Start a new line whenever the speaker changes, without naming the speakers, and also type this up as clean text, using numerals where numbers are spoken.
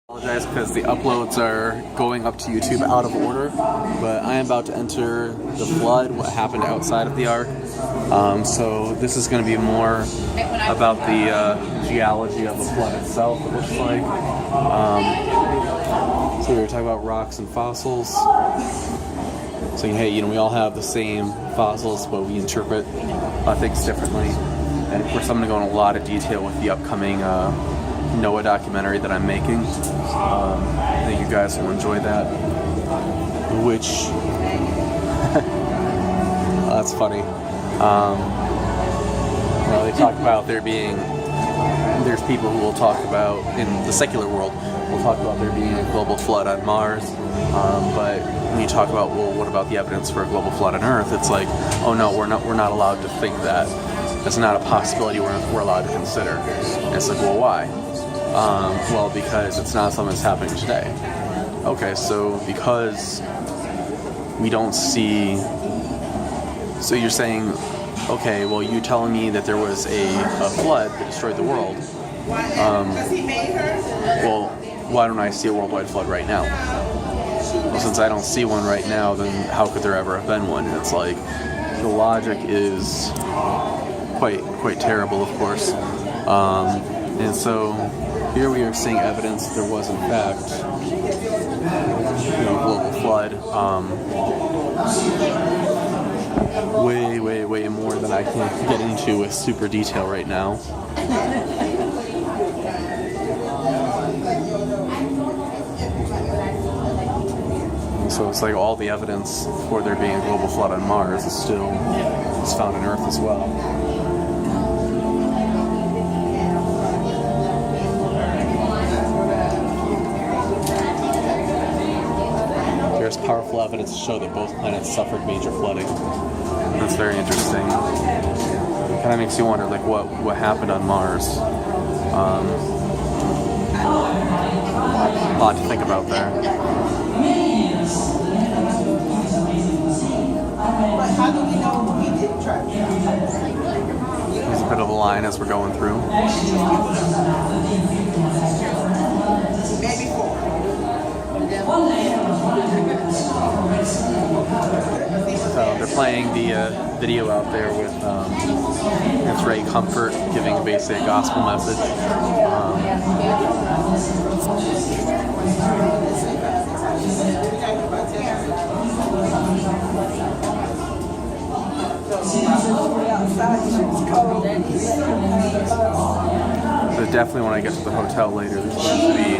Apologize because the uploads are going up to YouTube out of order, but I am about to enter the flood, what happened outside of the Ark. So this is going to be more about the geology of the flood itself, it looks like. So we were talking about rocks and fossils. Saying, hey, we all have the same fossils, but we interpret things differently. And of course, I'm going to go in a lot of detail with the upcoming Noah documentary that I'm making. I think you guys will enjoy that. Which, that's funny. They talk about there's people who will talk about, in the secular world, will talk about there being a global flood on Mars. But when you talk about, well, what about the evidence for a global flood on Earth? It's like, oh no, we're not allowed to think that. That's not a possibility we're allowed to consider. And it's like, well, why? Well, because it's not something that's happening today. Okay, so because we don't see... So you're saying, okay, well, you telling me that there was a flood that destroyed the world. Well, why don't I see a worldwide flood right now? Well, since I don't see one right now, then how could there ever have been one? It's like, the logic is quite terrible, of course. And so here we are seeing evidence that there was, in fact, a global flood. Way more than I can get into with super detail right now. So it's like all the evidence for there being a global flood on Mars is found on Earth as well. There's powerful evidence to show that both planets suffered major flooding. That's very interesting. It kind of makes you wonder, like, what happened on Mars. A lot to think about there.
How do we know we did track?
There's a bit of a line as we're going through.
Maybe 4.
So they're playing the video out there with it's Ray Comfort giving a basic gospel message. But definitely when I get to the hotel later, there's going to be